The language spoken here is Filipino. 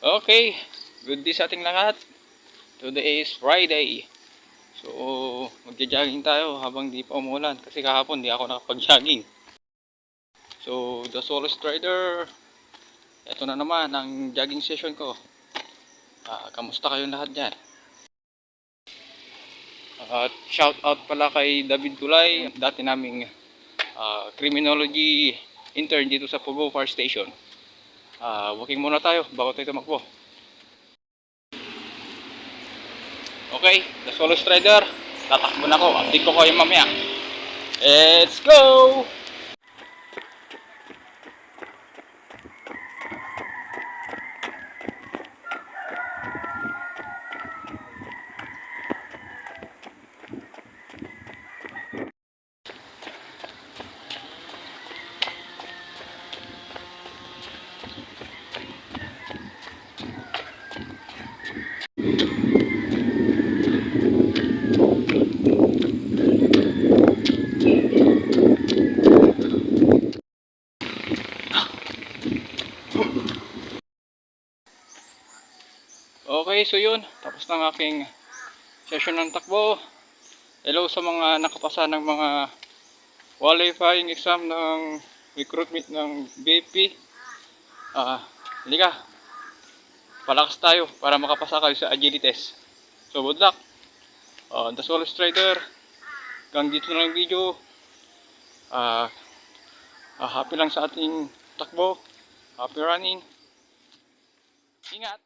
Okay, good day sa ating lahat. Today is Friday. So, magja-jogging tayo habang di pa umulan kasi kahapon di ako nakapag-jogging. So, the Solo Strider, ito na naman ang jogging session ko. Kamusta kayong lahat dyan? At shout out pala kay David Tulay, dati naming criminology intern dito sa Pugo Fire Station. Walking muna tayo bago tayo tumakbo. Okay, the Solo Strider, tatakbo na ako. Update ko kayo mamaya. Let's go! Okay, so yun. Tapos na ang aking session ng takbo. Hello sa mga nakapasa ng mga qualifying exam ng recruitment ng BP. Hindi ka. Palakas tayo para makapasa kayo sa agility test. So good luck. The Solo Strider. Hanggang dito na lang video. Happy lang sa ating takbo. Happy running. Ingat.